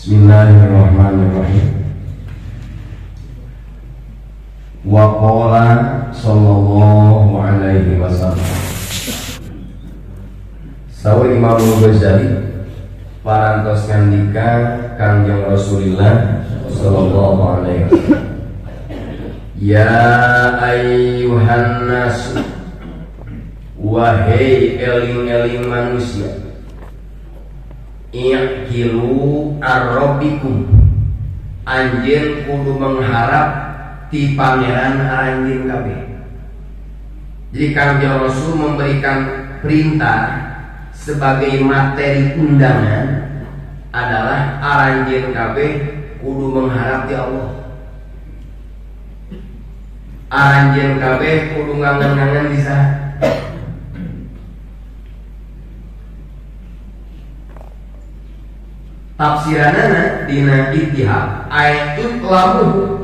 Bismillahirrahmanirrahim. Wa qala sallallahu alaihi wasallam. Sawa Imam Ghazali parantos ngandika Kangjeng Rasulullah sallallahu alaihi wasallam. Ya ayyuhan nas, wahai eling-eling manusia, i'kilu ar-rabbikum, anjeun kudu mengharap ti pangeran anjeun kabeh. Jadi Kangjeng Rasul memberikan perintah sebagai materi undangan adalah anjeun kabeh kudu mengharap ti Allah. Anjeun kabeh kudu ngangen-ngangen di saha? Tafsiranana dina Ittihad ayat lamu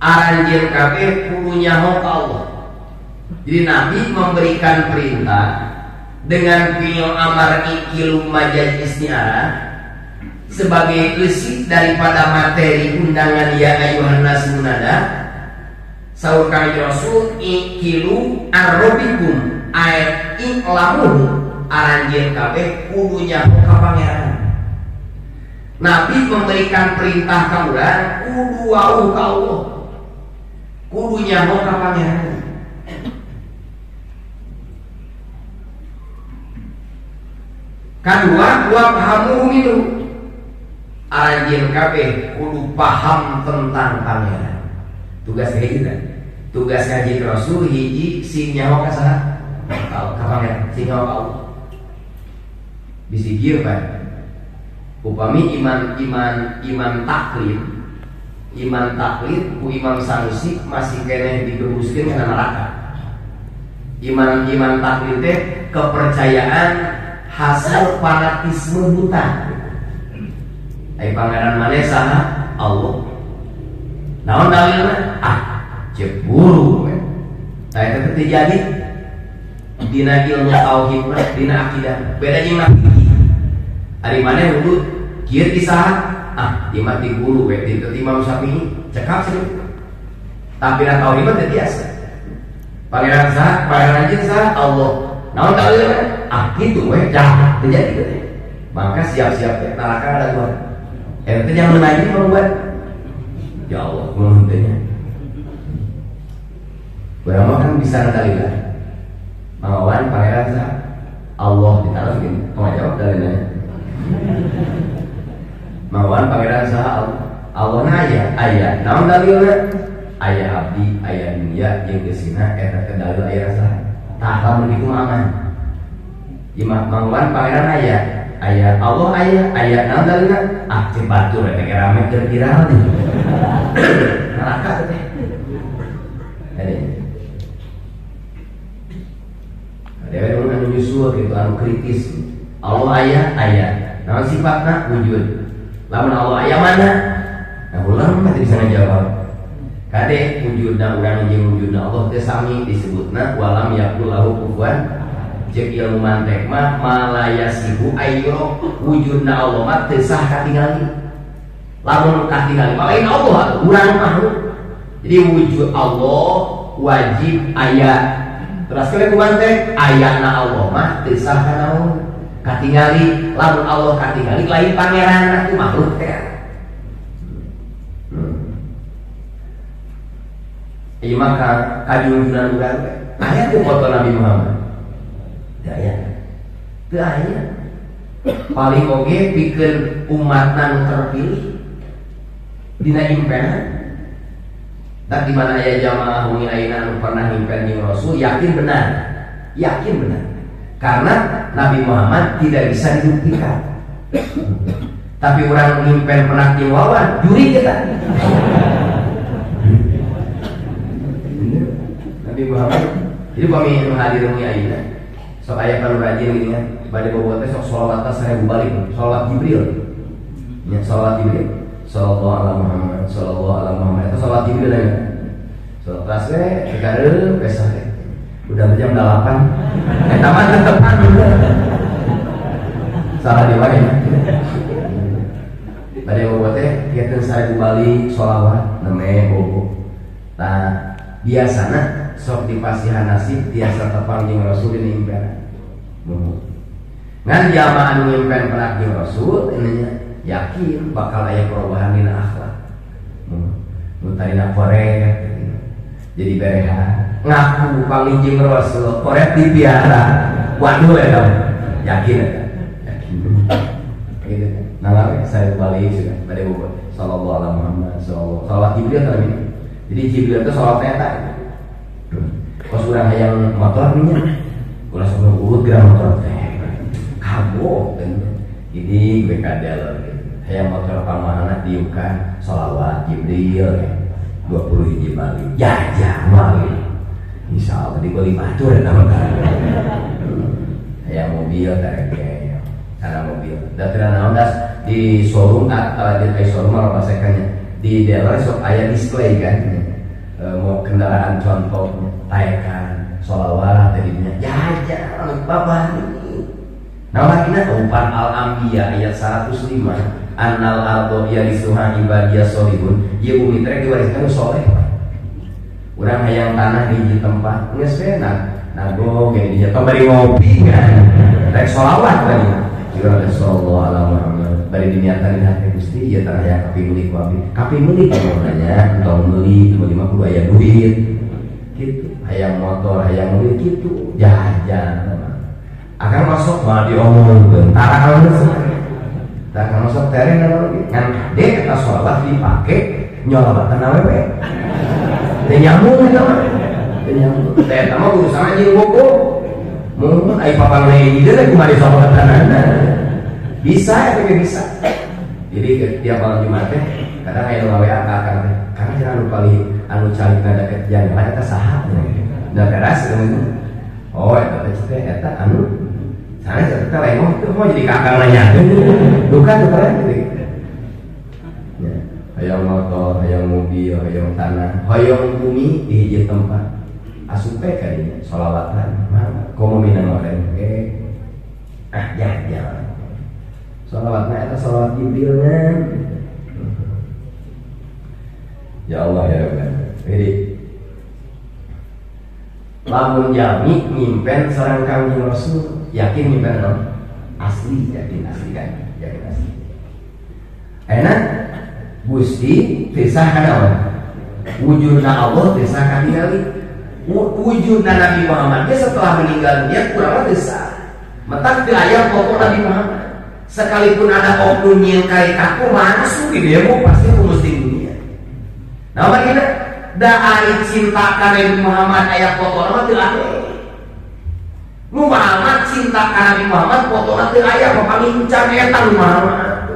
aranjeun kabeh kudu nyaho ka Allah. Jadi Nabi memberikan perintah dengan fi'il amar ikilu majaz isti'arah sebagai isi daripada materi undangan ya ayyuhan nas munada. Saur Kangjeng Rasul ikilu ar-rabbikum ayat lamu aranjeun kabeh kudu nyaho ka pangeran. Nabi memberikan perintah kamuran kudu wau ka Allah, kudu nyaho ka pangeran. Kedua, wa pahamu minhu, anjeun kabeh kudu paham tentang pangeran. Tugas kita, tugas ngaji Rasul hiji sing nyaho ka saha? Ka pangeran, sing nyaho ka Allah. Bisi kieu kan. Upami iman taklid ku Imam Sanusi masih kene digebuskeun kana neraka. Iman taklid teh kepercayaan hasil fanatisme buta. Ai pangeran maneh saha? Allah. Naon dalilna? Cek buru we. Tah eta teh jadi dina ilmu tauhid dina akidah. Beda jeung nabi. Ari maneh wudhu kieu ti saha? Ieu mah ti guru we ti Imam Syafi'i cekap sih. Tapi ra tauhid mah teu biasa. Pangeran saha? Pangeran jeung saha? Allah. Naon dalilna? Kitu we dah terjadi teh. Maka siap-siap teh neraka ada gua. Eta jangan lagi membuat. Ya Allah, mun teh nya. Berapa kan bisa dalilna? Mawan pangeran saha? Allah ditaruh gini. Kau jawab dalilnya. Mawan pangeran saha Allah na aya naon dalilna aya abdi aya dunia jeung geusina eta teh dalil aya saha tah lamun kitu aman imah mawan pangeran aya Allah aya naon dalilna cek batur eta ge rame keur viral nih neraka teh ada dulu anu nyusul gitu anu kritis Allah aya namun sifatna wujud. Lamun Allah aya mana? Nah ulang mah bisa ngajawab. Kade wujudna urang jeung wujudna Allah teh sami disebutna walam yakul lahu kufuwan. Jeung ilmu mantek mah malayasihu ayyuro wujudna Allah mah teu sah katingali. Lamun katingali lain Allah urang makhluk. Jadi wujud Allah wajib aya. Terus kalian mantek ayana Allah mah teu sah kanaon. Katingali lamun Allah katingali lain pangeran itu makhluk teh. Ieu maka kajunjunan urang teh. Aya teu foto Nabi Muhammad? Teu aya. Teu aya. Paling oge pikeun umatna nu terpilih dina impenan. Tak di mana aya jamaah muni ayeuna nu pernah impen jeung Rasul yakin benar. Yakin benar. Karena Nabi Muhammad tidak bisa dibuktikan. Tapi orang mimpen pernah diwawan, juri kita. Nabi Muhammad, jadi kami menghadiri ayeuna. Sok aya kan rajin gini kan, bade bobote sok sholawat 1000 balik, sholawat Jibril. Ya sholawat Jibril. Sallallahu alaihi Muhammad, sallallahu alaihi Muhammad. Itu sholawat Jibril ya. Sholawat taswe, sekarang besok. Udah jam 8. Taman tetepan udah. Salah diwain. bade bobo teh kieuteun 1000 balik sholawat neme bobo. Tah biasana sok dipasihan nasib tiasa tepang jeung Rasul di impen. Ngan jamaah anu impen pernah jeung Rasul ini yakin bakal aya perubahan dina akhlak. Nu tarina korek jadi bereha ngaku panginjing Rasul korek dipiara. Waduh ya yakin gitu. Nah, saya balik sudah pada buku sallallahu alaihi Muhammad sallallahu salawat Jibril tadi. Jadi Jibril itu salawat eta. Pas urang hayang motor nya. Ulah sebelum urut gerak motor teh. Kabok kan. Jadi gue kadal hayang motor pamahana diukan salawat Jibril 20 hiji balik. Jajah balik. Insyaallah dibeli batur eta mah. Hayang mobil tareke. Karena mobil daftar naondas di showroom atau di showroom apa sekannya di dealer sok aya display kan mau kendaraan contoh taekan sholawat tadinya jajan bapak ini namanya umpan al-anbiya ayat 105 annal ardo yarisuha ibadiyah sholihun ieu bumi teh diwariskan soleh urang hayang tanah di tempat geus benak nago ge dinya pemberi ngopi kan rek sholawat tadi Rasulullah ala Muhammad bari diniatan di hati Gusti ya tanah yang kapi meuli ku abdi kapi meuli namanya entong meuli mah kudu aya duit gitu hayang motor hayang meuli gitu jajan akan masuk malah diomongkeun tara tara masuk teren ngan dek eta sholawat dipake nyolawatan awewe teu nyambung eta mah teu nyambung eta mah urusan anjing boko mun ai papang lagi dia lagi mari sholawatan bisa ya bisa. Jadi tiap malam Jumat teh kadang aya nu ngawe akak karena cenah anu paling anu calik nada kerjaan mah eta saha da beres oh eta teh eta anu sana eta lengong teh mau jadi kakang nanya bukan teu pernah gitu ya hayang motor hayang mobil hayang tanah hayang bumi di hiji tempat asupe kadinya sholawatan mah komo minang orang jajan sholawatnya itu sholawat Jibrilnya ya Allah ya Rabbi jadi lamun jami nyimpen sareng Kangjeng Rasul yakin nyimpen non asli yakin asli kan yakin asli enak Gusti tisah kanaon wujudna Allah tisah katingali wujudna Nabi Muhammad setelah meninggal dunia kurang besar mentak di ayat pokok Nabi Muhammad sekalipun ada oknum yang kayak kaku masuk di demo pasti aku mesti dunia nah bagaimana da ari cinta ka Nabi Muhammad ayat foto nama teu aya Muhammad cinta ka Nabi Muhammad foto nama teu aya papami can eta Muhammad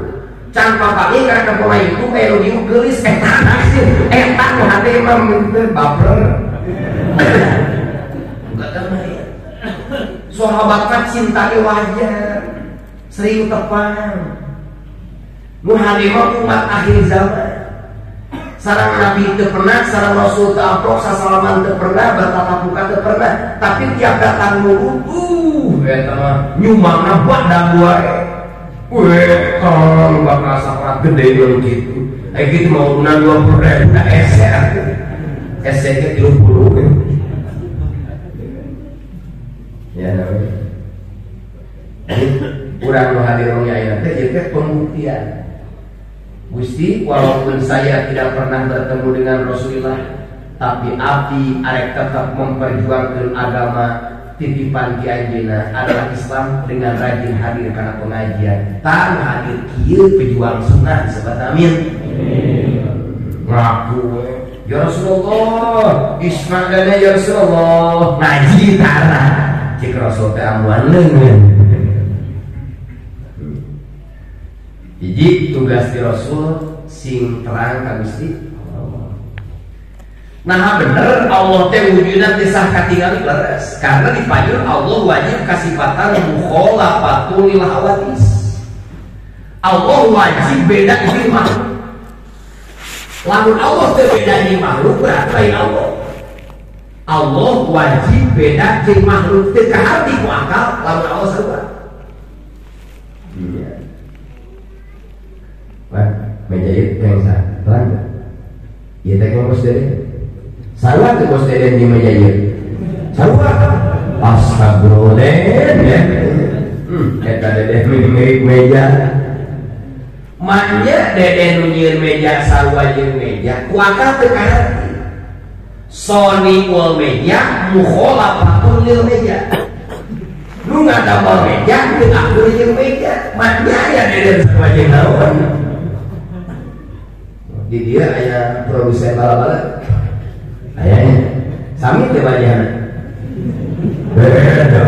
can papami karena pemain itu kayak lu diu geulis eta nu hade mah baper enggak tahu ya sahabat kan cinta ge wajar sering tepang nu hadirah umat akhir zaman sareng Nabi teu pernah sareng Rasul teu amprok sasalaman teu pernah bertatap muka teu pernah tapi tiap datang nurut eta mah nyumangna badak wae kalau bakal sapat gede dulu gitu gitu mau udah 20.000 udah ese ke 30 ya namanya kurang menghadiri ayat itu pembuktian Gusti walaupun saya tidak pernah bertemu dengan Rasulullah tapi abdi arek tetap memperjuangkan agama titipan Ki Anjeunna adalah Islam dengan rajin hadir karena pengajian tan hadir kieu pejuang sunnah disebut amin ngaku ya Rasulullah ismadana ya Rasulullah ngaji tara cik Rasul teh amuan leungeun hiji tugas di Rasul sing terang ka Gusti nah bener Allah teh wujudna teh sah katingali leres karena dipanggil Allah wajib kasifatan mukhalafatul lil hawadis Allah wajib beda jeung makhluk lamun Allah teh beda jeung makhluk berarti lain Allah wajib beda jeung makhluk teh kaharti ku akal lamun Allah sarua iya menjahit yang terang. Iya teh bos dede. Sarua teh bos dede di menjahit. Sarua. Astagfirullah ya. Eta dede milik meja. Manja dede nyieun meja sarua jeung meja. Kuaka teu kaharti. Sony wal meja mukhalafatun lil meja. Lu ngadamel meja teu akur jeung meja. Manja ya dede sarua jeung naon. Di dia aya produsen bala-bala. Ayahnya sami teh bajana. Beda.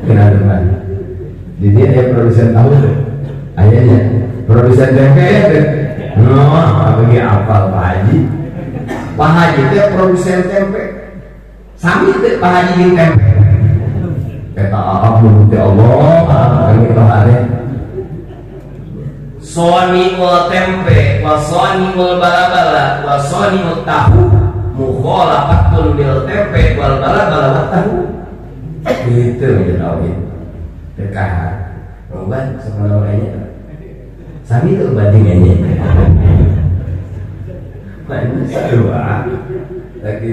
Kenal teman. Di dia aya produsen tahu tuh. Ayahnya produsen tempe teh. Apa ge apal Pak Haji? Pak Haji teh produsen tempe. Sami teh Pak Haji jeung tempe. Kata Allah teh Allah, kami bahare. Soni wal tempe, wa soni wal bala-bala, wa soni wal tahu, mukhalafatun bil tempe wal bala-bala wa tahu. Itu yang tauhid. Dekat. Obat sebenarnya. Sami itu bandingannya. Manusia doa. Lagi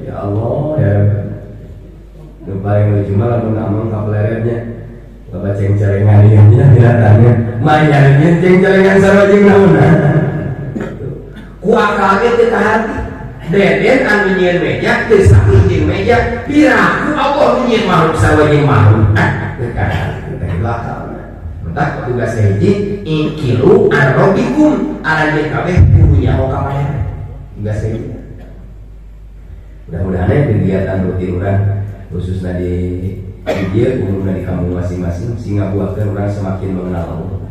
ya Allah ya. Nu paling lucu mah lamun ngomong kapleretnya. Bapak ceng-celengan ini binatangnya mainnya ceng-celengan sama jeung naonna ku akalnya teu kahati deden anu nyieun meja teu sakit jeung meja piraku Allah nyieun makhluk sawa jeung makhluk teu kahati teh akalna mentak tugas hiji inkilu arrobikum arajeun kabeh kudu nyaho ka pangeran tugas hiji mudah-mudahan kegiatan rutin urang khususnya di dia umumnya di kampung masing-masing sehingga buatkan orang semakin mengenal Allah.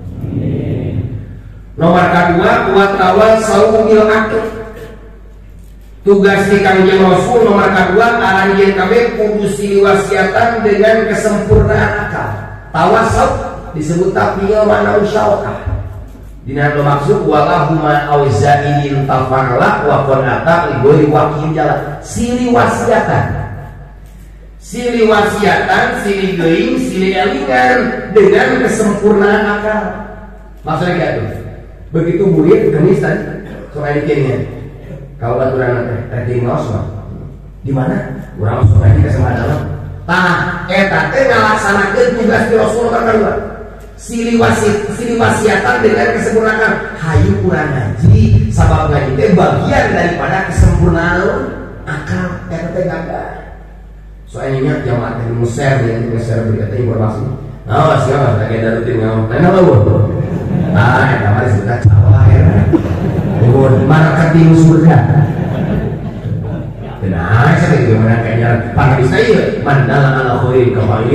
Nomor kedua, wartawan saumil akil. Tugas di Kangjeng Rasul nomor kedua aranjeun kabeh kudu siliwasiatan dengan kesempurnaan akal. Tawasau disebut tafiyah mana usyawkah. Dina maksud walahuma auzaidin tafa'ala wa qanata li ghairi waqin jalan. Siliwasiatan. Sili wasiatan, sili geuing, sili elingan dengan kesempurnaan akal. Maksudnya kayak itu. Begitu murid kemis tadi, soal ikannya. Kalau baturan tadi ngos mah, di mana? Urang sok aja ke sama dalam. Tah, eta teh ngalaksanakeun tugas di Rasulullah kedua. Sili wasiatan dengan kesempurnaan. Hayu urang ngaji, sabab ngaji teh bagian daripada kesempurnaan akal. Eta teh gagal. Soalnya jamaah ilmu share yang share berita informasi. Nah, siapa lagi ada rutin ngomong. Kenapa bu? Ah, kemarin sudah cawah ya. Mana ketemu surga? Benar, saya juga menangkanya. Pada bisa iya, mandala ala khoi kembali.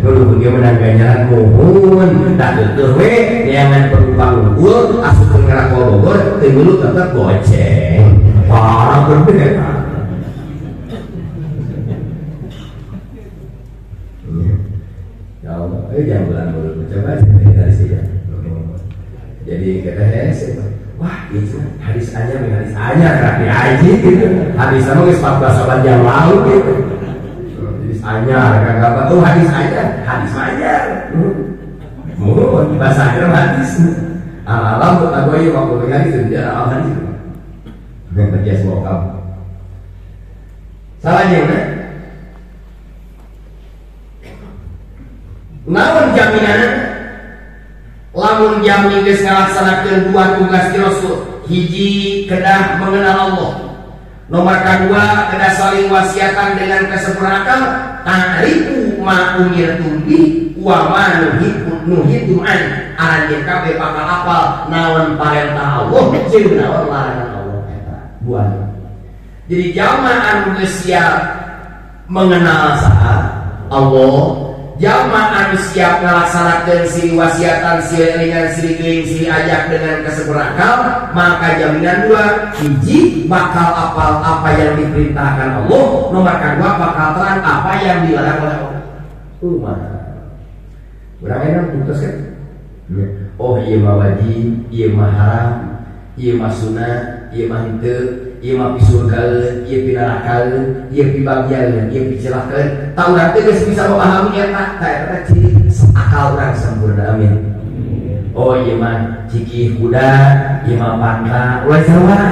Dulu dia menangkanya mohon. Tak betul we, jangan perumpang unggul. Asup pengerak Bogor, dulu tetap goceng. Parah berbeda. Jangan bulan dulu, coba dari sini ya. Jadi kata saya, wah itu hadis anyar rapi aja gitu. Hadis sama ke 14 abad yang lalu gitu. Hadis anyar, kagak apa tuh hadis anyar. Bahasa Arab hadis. Alam buat aku ya waktu lagi sudah alam hadis. Yang terjadi lokal. Salahnya mana? Namun jaminan lamun jamin geus ngalaksanakeun dua tugas di Rasul hiji kedah mengenal Allah nomor kedua kedah saling wasiatan dengan kesempurnaan ta'rifu ma umirtum bi wa ma nuhitum an aranjeun kabeh bakal apal naon parentah Allah jeung naon larangan Allah eta buah. Jadi jamaah anu geus siap mengenal saha Allah jamaah anu siap melaksanakan sili wasiatan, sili elingan, sili geuing, sili ajak dengan kesempurnaan, maka jaminan dua, hiji bakal apal apa yang diperintahkan Allah, nomor kedua bakal terang apa yang dilarang oleh Allah. Berapa enak putus kan? Oh iya mah wajib, iya mah haram, iya mah sunat, iya mah henteu. Ia mah pisurgaeun, ieu pinarakaeun, ieu pibagyaeun, ieu picelakeun. Tahu nanti geus bisa memahami eta, eta ciri akal urang sempurna amin. Oh iya mah ciki kuda, iya mah pangka, wah sawah.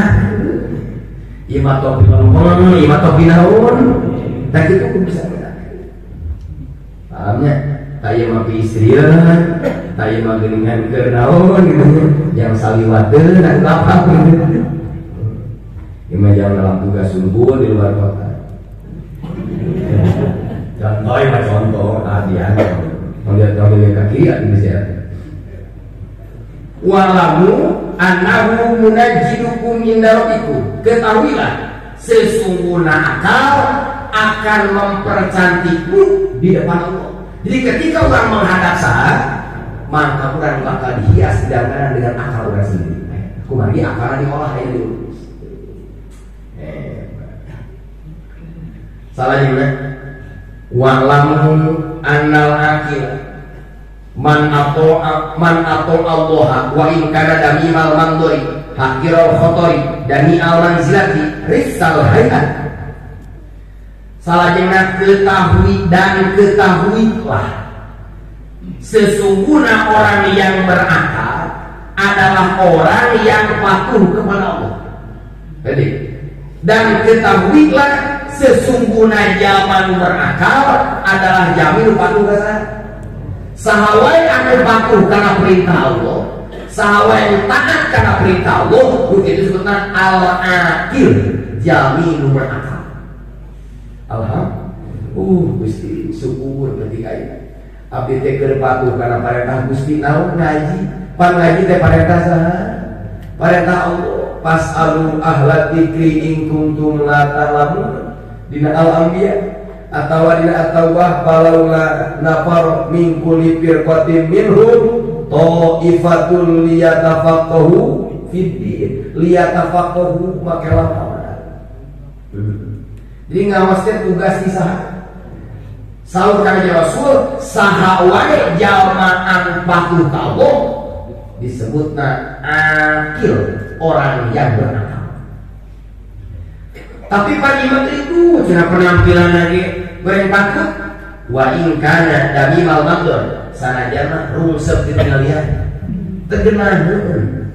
Iya mah topi lempeng, iya mah topi naon. Tak itu pun bisa bedakan. Pahamnya? Tak iya mah piistrian, tak iya mah geningan ke naon gitu. Yang saliwateun dan apa gitu. Iya mah jangan dalam tugas unggul di luar kota. Contoh ya mah contoh, hadiah. Melihat kaki ya bisa. Walamu annahu munajjidukum inda rabbikum. Ketahuilah sesungguhnya akal akan mempercantikmu di depan Allah. Jadi ketika orang menghadap saat, maka orang bakal dihias dengan akal orang sendiri. Kumari akalnya diolah aja dulu. Salah juga. Wa'lamu annal akil man atau Allah wa in kana damimal mandori hakiral khotori dani al manzilati risal hayat. Salah jenah ketahui dan ketahuilah sesungguhnya orang yang berakal adalah orang yang patuh kepada Allah. Jadi dan ketahuilah sesungguhnya zaman berakal adalah jamin patuh kepada sahawai anu patuh karena perintah Allah, sahawai taat karena perintah Allah, itu disebutnya al-akil, jamin berakal. Alhamdulillah, Gusti syukur ketika ini. Abdi teh keur patuh karena perintah Gusti naon ngaji, pan ngaji teh perintah saha? Perintah Allah. Pas'alu ahla dzikri in kuntum la ta'lamun. Dina al-anbiya atawa dina at-taubah falaula nafar min kulli firqatin minhum ta'ifatul liyatafaqahu fid din liyatafaqahu makalam. Jadi ngawaskeun tugas di saha. Saur kanjeng Rasul saha wae jalmaan patuh ka Allah disebutna akil, orang yang berakal. Tapi pagi menteri itu cina penampilan lagi goreng patut wa in kana damimal maghdor sanajan mah rungsep di tengah lihat tegenaheun.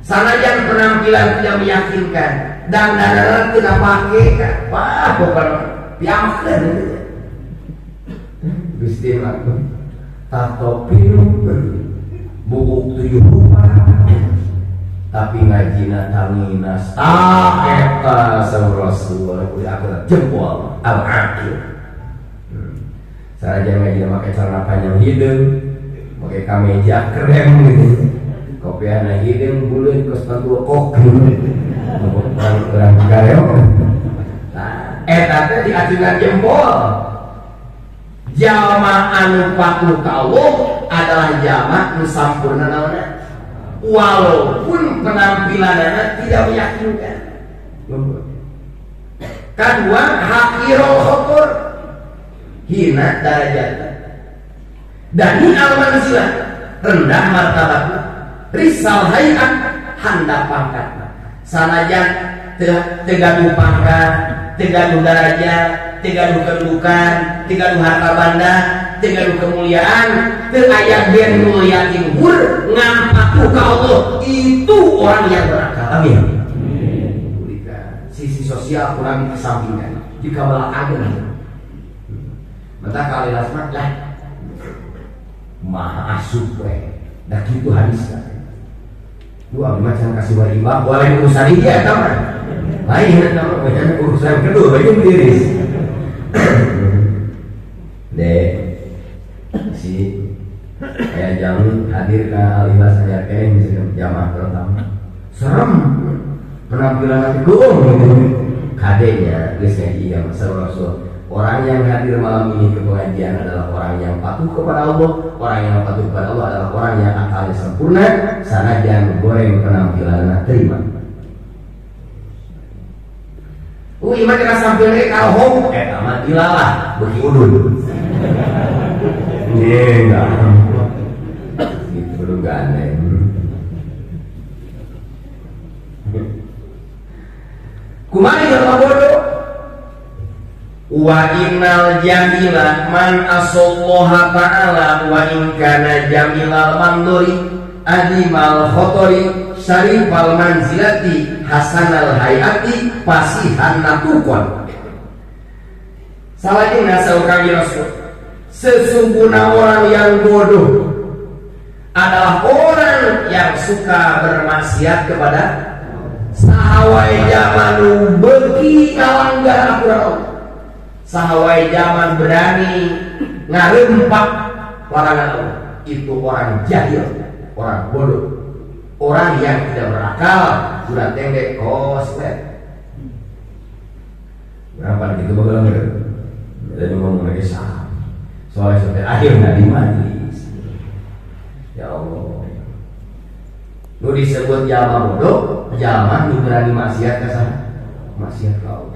Sanajan penampilan tidak meyakinkan dan dadaran tidak pakai kan wah pokoknya piamakeun gitu. Gusti mah tato pilu bubuk 7 rupa tapi ngajina tangina eta saur Rasul kudu aku jempol al-akil. Sarajan ngajina make celana panjang hideung, make kameja krem gitu. Kopiahna hideung buleun kos pantul kok. Urang gareo. Nah, eta teh diajunan jempol. Jalma anu patuh ka Allah adalah jalma nu sampurna naonna. Walaupun penampilannya tidak meyakinkan. Kedua, hakirul khotor, hina darajatnya. Dani al-manzilah, rendah martabatnya. Risal hayat, handap pangkatnya. Sanajan tegaduh pangkat, tegaduh darajat, tegaduh kedudukan, tegaduh harta banda, tegaduh kemuliaan, tegayak ben mulia timur, ngampatuh ka Allah, itu orang yang berakal. Amin. Sisi sosial kurang kesampingkan. Jika belah agama, maka kali lasmat lah, maha asuh dah gitu hadisnya. Dua macam kasih warimah, boleh urusan dia teman. Lain teman, macam urusan kedua baju berdiri. Dek, si kayak jamin hadir ke alihas ajar kene misalnya jamaah pertama. Serem penampilan hatiku kadenya geus ngaji ya Rasul. Orang yang hadir malam ini ke pengajian adalah orang yang patuh kepada Allah. Orang yang patuh kepada Allah adalah orang yang akalnya sempurna. Sanajan goreng penampilanna terima. Iman kena sambil kalhong, amat ilalah bagi udun. Enggak. Itu udah gandeng. Kumari kalau bodoh. Wa innal jamila man asallaha ta'ala wa in kana jamilal mandori adimal khotori syarifal manzilati hasanal hayati pasihan natukon. Salahnya kami Rasul, sesungguhnya orang yang bodoh adalah orang yang suka bermaksiat kepada sahawai zaman beki ngalanggar aturan Allah. Sahawai zaman berani ngarempak larangan Allah. Itu orang jahil, orang bodoh, orang yang tidak berakal. Sudah tengge koslet. Berapa gitu bagaimana? Jadi ngomong lagi sah. Soalnya sampai akhir nggak di majlis. Ya Allah. Lu disebut jama bodoh, jama lu berani maksiat ke sana, maksiat kau.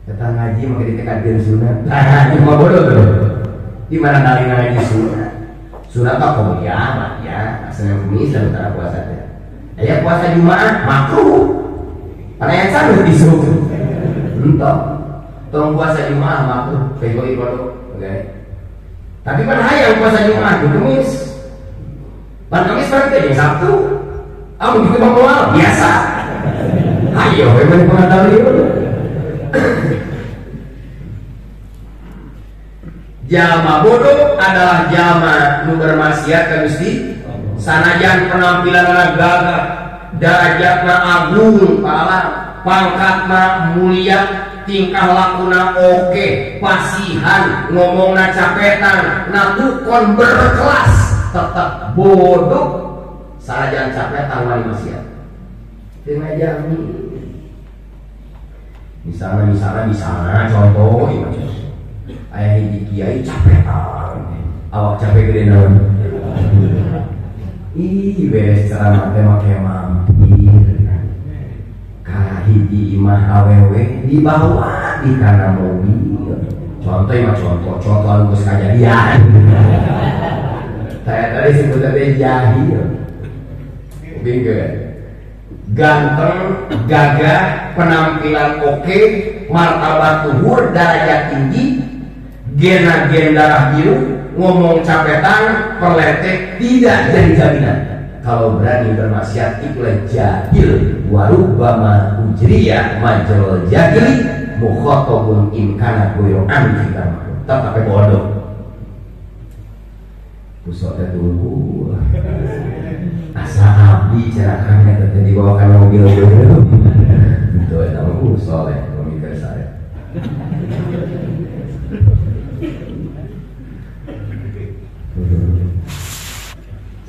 Kita ngaji makin ditekankan sunat. Nah, ini mah bodoh tuh. Di mana ngaji sunat? Sunat apa kuliah, ya. Senin Kamis dan utara puasa ya. Ya puasa Jumat makruh. Karena yang sama disuruh. Entah. Tong puasa Jumat makruh. Pegoi bodoh. Oke. Tapi kan hayang puasa Jumat di Kamis. Pan Kamis berarti di Sabtu. Amun kita mau biasa. Ayo, memang pengetahuan itu. Jama bodoh adalah jama nu bermaksiat ka Gusti. Sanajan penampilan anak gagah, derajatna agung, pangkatna mulia, tingkah lakuna oke, pasihan, ngomongna capetan, natukon berkelas, tetap bodoh. Sanajan capetan wani maksiat. Dengan jami. Misalnya contoh ayah hiji kiai capek awak capek gede naon ih beres ceramah teh make mampir ka hiji imah awewe dibawa di kana mobil contoh anu geus kajadian saya tadi sebutnya teh jahil bingung ganteng, gagah, penampilan oke, martabat luhur, derajat tinggi, gen darah biru, ngomong capetan, perletek, tidak jadi jaminan. Kalau berani bermaksiat itulah jahil, warubama ujriyah majrul jahili, mukhatabun imkana goyoan kita tetap bodoh. Pusatnya tunggu. Asa abdi cara kami tetap dibawakan mobil dulu. Itu nama soleh pemikir saya.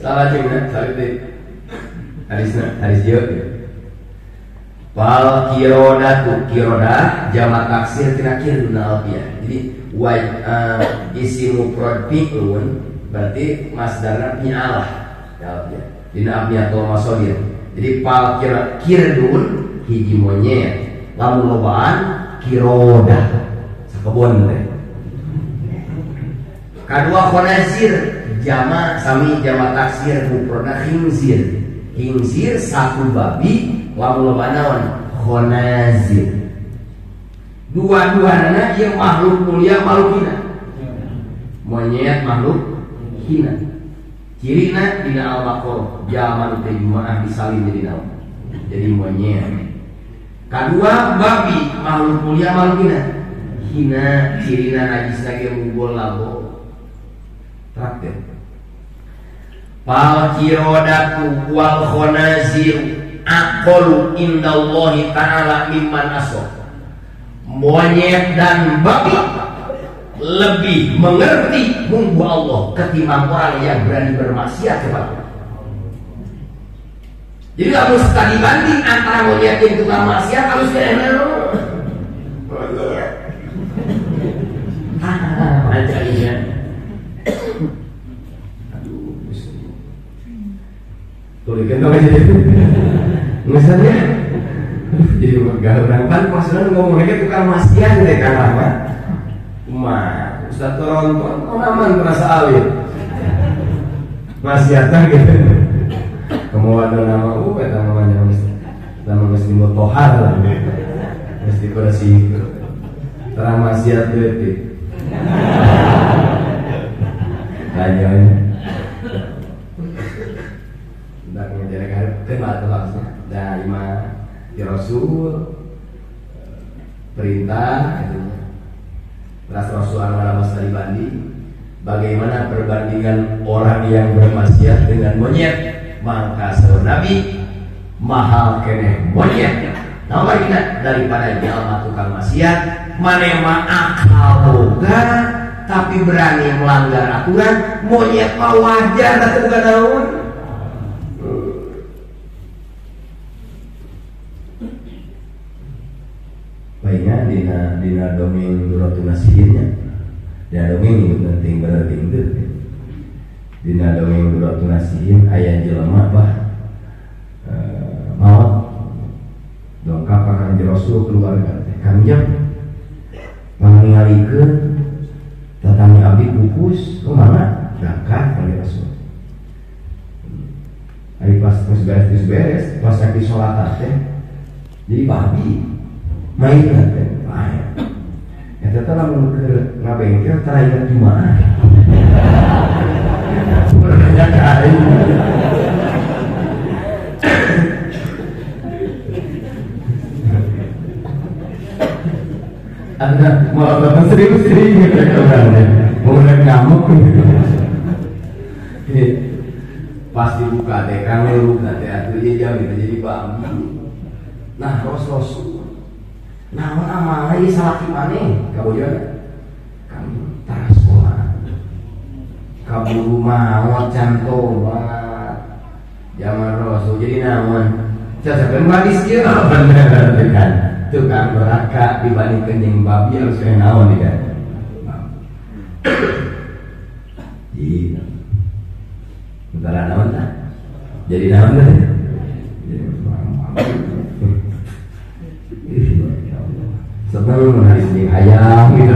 Salah juga, salah itu. Hadis dia. Wal kiroda jamak taksir kira-kira duna alfiah. Jadi isi mufrad fi'lun berarti masdarna fi'alah. Ya. Dina abniatul masodir. Jadi pal kirdun hiji monyet, lamun lobaan kiroda sakebon teh. Kadua khonazir jama sami jama taksir mufradna khinzir. Khinzir satu babi lamun lobaan naon khonazir. Dua-duana ieu makhluk mulia makhluk hina. Monyet makhluk hina. Cirina dina al-baqarah zaman teh jumaah disalin jadi naon jadi monyet. Kadua babi makhluk mulia makhluk hina cirina najis lagi mugol labo traktir. Fal kirodatu wal khonazir aqalu indallahi ta'ala mimman asaf. Monyet dan babi lebih mengerti munggu Allah ketimbang orang yang berani bermaksiat kepada Allah. Jadi harus tadi banding antara monyet yang tukang maksiat harus kena macamnya. Aduh, tuh dikenal aja misalnya jadi orang kan maksudnya ngomongnya tukang maksiat deh kan apa? Ustaz Toronton, aman merasa alim. Maksiatan gitu. Kamu ada nama namanya nama Muslim Tohar lah. Mesti bersih terang maksiat detik lanjutnya tidak menjadi kenal maksudnya dari ya Rasul perintah ras Rasul Anwar Masari Bandi bagaimana perbandingan orang yang bermaksiat dengan monyet maka seorang Nabi mahal kene monyet nomor kita daripada jalma tukang maksiat mana mah akal boga tapi berani melanggar aturan monyet mah wajar tapi bukan daun baiknya dina dongeng Duratun Nasihinnya dina dongeng itu penting berarti itu dina dongeng Duratun Nasihin ayah jelema bah maut dongkap akan Rasul keluarga kanjeng pangalikeun tatami abdi kukus kemana berangkat oleh Rasul hari pas beres pas lagi sholat teh jadi babi main teh main eta teh lamun ke ngabengkel terakhir di mana sebenarnya kain ada mau bapak serius-serius gitu mau ngamuk pas dibuka teh kan lu nanti atuh ieu jam gitu jadi babi nah Rasul naon amal ieu salaki maneh kabojoan kami tara sekolah kaburu maot can tobat zaman Rasul jadi naon cacakeun hadis ieu bener kan tukang beraka dibandingkan yang babi harus kena naon nih kan iya bentar naon tak jadi naon kan seneng hari ini ayam gitu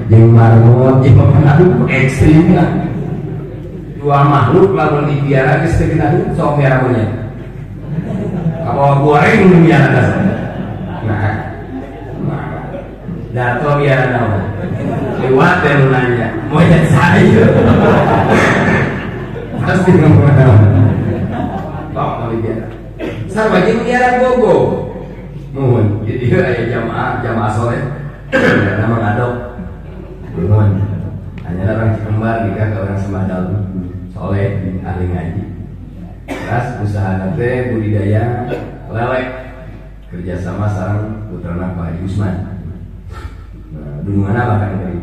yang marmot yang aduh ekstrim lah dua makhluk lalu dipiara ke sekitar itu sok piara monyet kalau goreng piara dasar Dato biar naon lewat dan nanya monyet saya pasti ngomong naon tok mau biar sama jeung biara gogo mohon jadi aya jamaah sore nama ngadok mohon hanya orang Cikembar nikah ke orang Sembadal soleh ahli ngaji terus usaha nanti budidaya lele kerjasama sareng putrana Pak Haji Usman dulu mana bahkan dari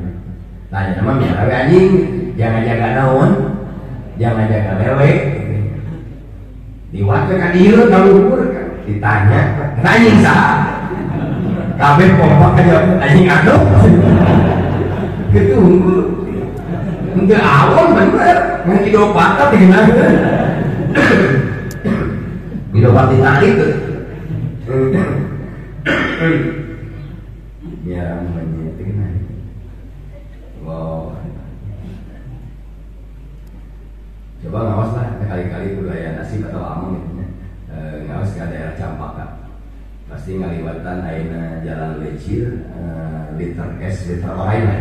tanya nama miara anjing jangan jaga naon jangan jaga lele diwakil kan dihirup ngalubur kan ditanya anjing sah kabeh pompak aja anjing aduk gitu untuk awal bener yang hidup patah dikenal hidup pati tarik tuh ya menyeting aja wow coba ngawas lah kali-kali budaya nasib atau among gitu ngawas ke daerah Campaka pasti ngaliwatan ayeuna jalan lecir liter es liter lain lah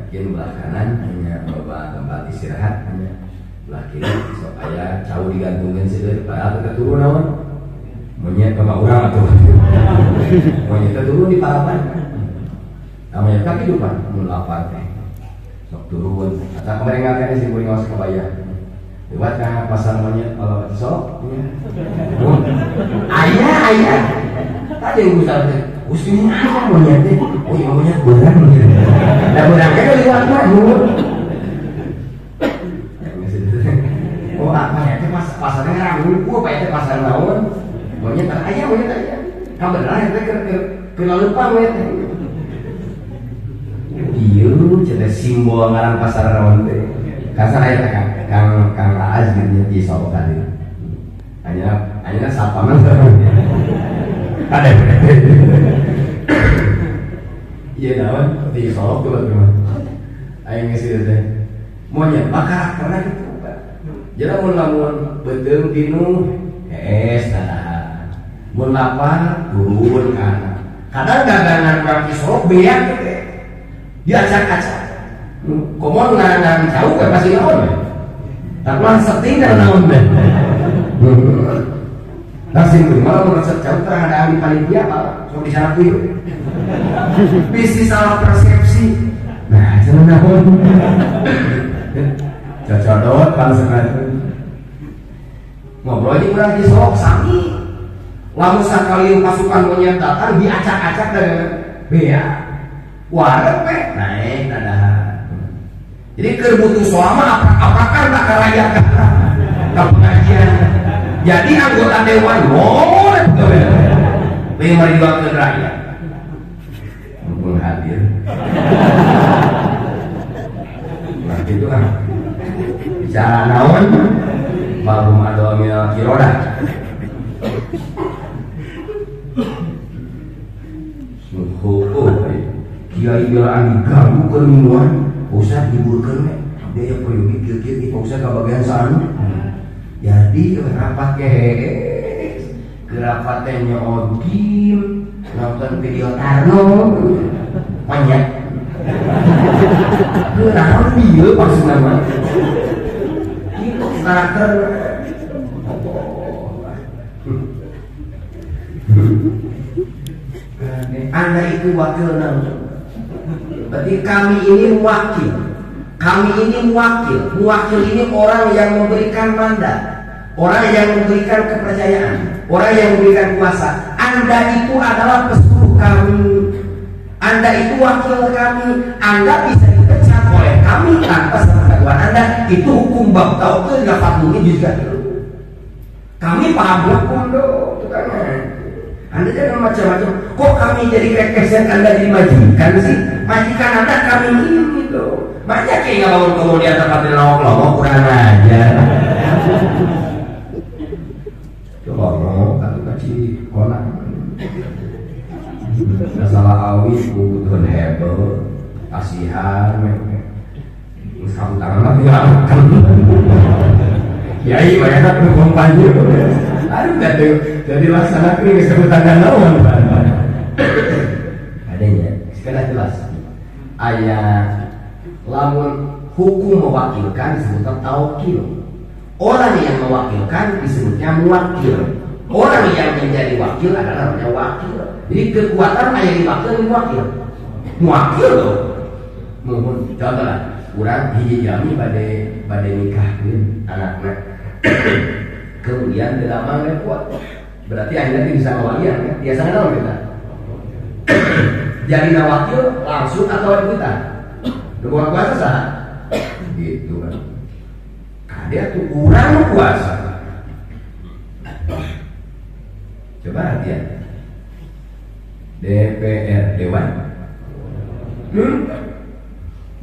mungkin belah kanan hanya beberapa tempat istirahat hanya belah kiri sok aya cau digantungkeun seueur padahal teu turun naon monyet sama urang atuh monyet turun di parapan namanya kaki depan mun lapar teh sok turun asa kemarin ngakene sih kuring ngaos kebayang lewat ka pasar monyet kalau sok ayah tadi yang gusal teh gusti mana monyet teh oh iya monyet beurang da beurang teh lewat mah oh apa ya teh pasarnya ngarang ku apa teh pasar naon monyet ayah kan beneran teh ke laleupan monyet teh ieu cenah simbol ngaran pasar naon teh kasar aya teh Kang Laaz gitu di Sobokan itu hanya sapaman ada iya naon di Sobok tuh teman ayo ngisi teh monyet bakar karena gitu jadi mun lamun beteung dinu es mun lapar turun kana Kadang dagangan orang Kisoro beak diacak-acak. Komo ngarang jauh kan pasti naon. Tak lan setting dan naon deh. Langsung malah merasa jauh terang ada ahli panitia malah so di sana tuh. Bisnis salah persepsi. Nah, jangan naon. Cocodot langsung aja. Ngobrol aja kurang disok sami. Lalu sekali pasukan monyet datang diacak-acak dengan bea. Warung naik nada. Jadi kerbutuh selama apakah tak kerayakan ke pengajian. Jadi anggota dewan ngomong lima diwakil rakyat. Mumpung hadir. Nah itu kan bicara naon malum ada minal kiroda. Kiai bilang ganggu keminduan, usah hiburkan dia pergi kikir di usah ke bagian sana. Jadi kerapat kerapatnya Odin nonton video Tarno banyak. Kenapa dia maksudnya mah? Itu karakter. Anda itu wakil namanya. Berarti kami ini wakil. Kami ini wakil. Wakil ini orang yang memberikan mandat, orang yang memberikan kepercayaan, orang yang memberikan kuasa. Anda itu adalah pesuruh kami. Anda itu wakil kami. Anda bisa dipecat oleh kami tanpa sepengetahuan Anda. Itu hukum bab taukil nggak fatuni juga. Kami paham hukum dong, itu kan. Anda jangan macam-macam. Kok kami jadi rekesan Anda dimajikan sih? Majikan Anda kami ini gitu. Banyak yang nggak bangun kemudian tempat di lowong kurang ajar. Coba ngomong kata kecil konak. Masalah awis butuh hebel, kasihan. Usah tangan lagi ngangkat. Kiai banyak berbuang banjir. Aduh nggak tuh. Jadi laksana ini kesebutan dan lawan. Adanya sekarang jelas. Ayat lamun hukum mewakilkan disebutkan taukil. Orang yang mewakilkan disebutnya muwakil. Orang yang menjadi wakil adalah namanya wakil. Jadi kekuatan ayat diwakil ini wakil. Muwakil loh. Mohon contohlah. Kurang hiji jami pada nikahin anaknya. Kemudian dalam nggak kuat. Berarti akhirnya bisa mewakil kan? Biasanya kalau kita jadi wakil langsung atau kita berbuat kuasa sah gitu kan. Dia tuh kurang kuasa. Coba hatian DPR Dewan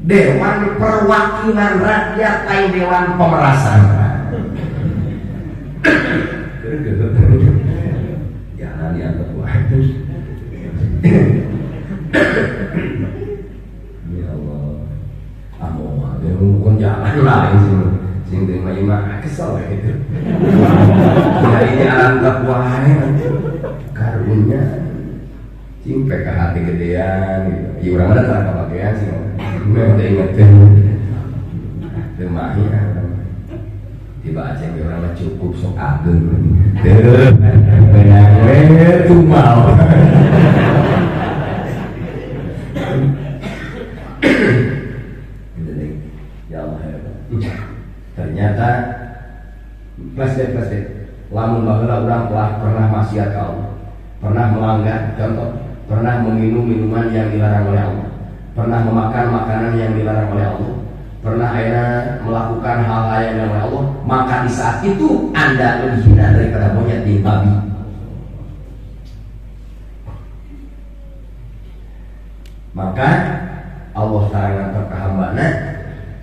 Dewan Perwakilan Rakyat lain Dewan Pemerasan. Jangan dianggap wajib. Ya Allah, amoh, dia mungkin jangan lain sih terima iman kesel gitu. Ya ini anggap wajib karunya, cimpe ke hati gedean gitu. Iya orang ada tak kebagian sih, memang dia ingetin, demahnya. Tiba aja orang cukup sok ageng benar tumal. Ya Allah, ternyata plastik lamun baheula urang telah pernah maksiat ke Allah, pernah melanggar contoh, pernah meminum minuman yang dilarang oleh Allah, pernah memakan makanan yang dilarang oleh Allah, pernah akhirnya melakukan hal-hal yang dilarang oleh Allah, maka di saat itu Anda lebih hina daripada monyet di babi. Maka Allah sarangan ke hambana,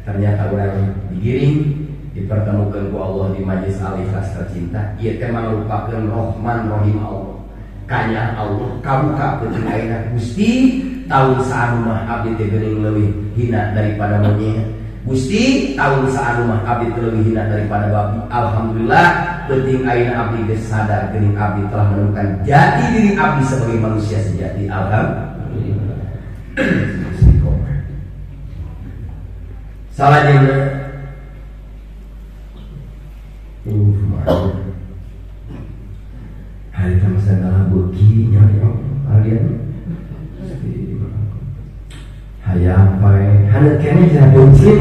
ternyata orang digiring dipertemukan ku Allah di majlis al-ikhlas tercinta. Ieu teh merupakan Rahman Rahim Allah. Kanya Allah kabuka peuting ayeuna Gusti tahu saha mah abdi teh geuning leuwih hina daripada monyet. Gusti tahun saat rumah abdi lebih hina daripada babi. Alhamdulillah penting aina abdi geus sadar geuning abdi telah menemukan jati diri abdi sebagai manusia sejati. Alhamdulillah. Salah jeung hari itu masalah beginya ya kalian hayam pae hanet kene jangan buncit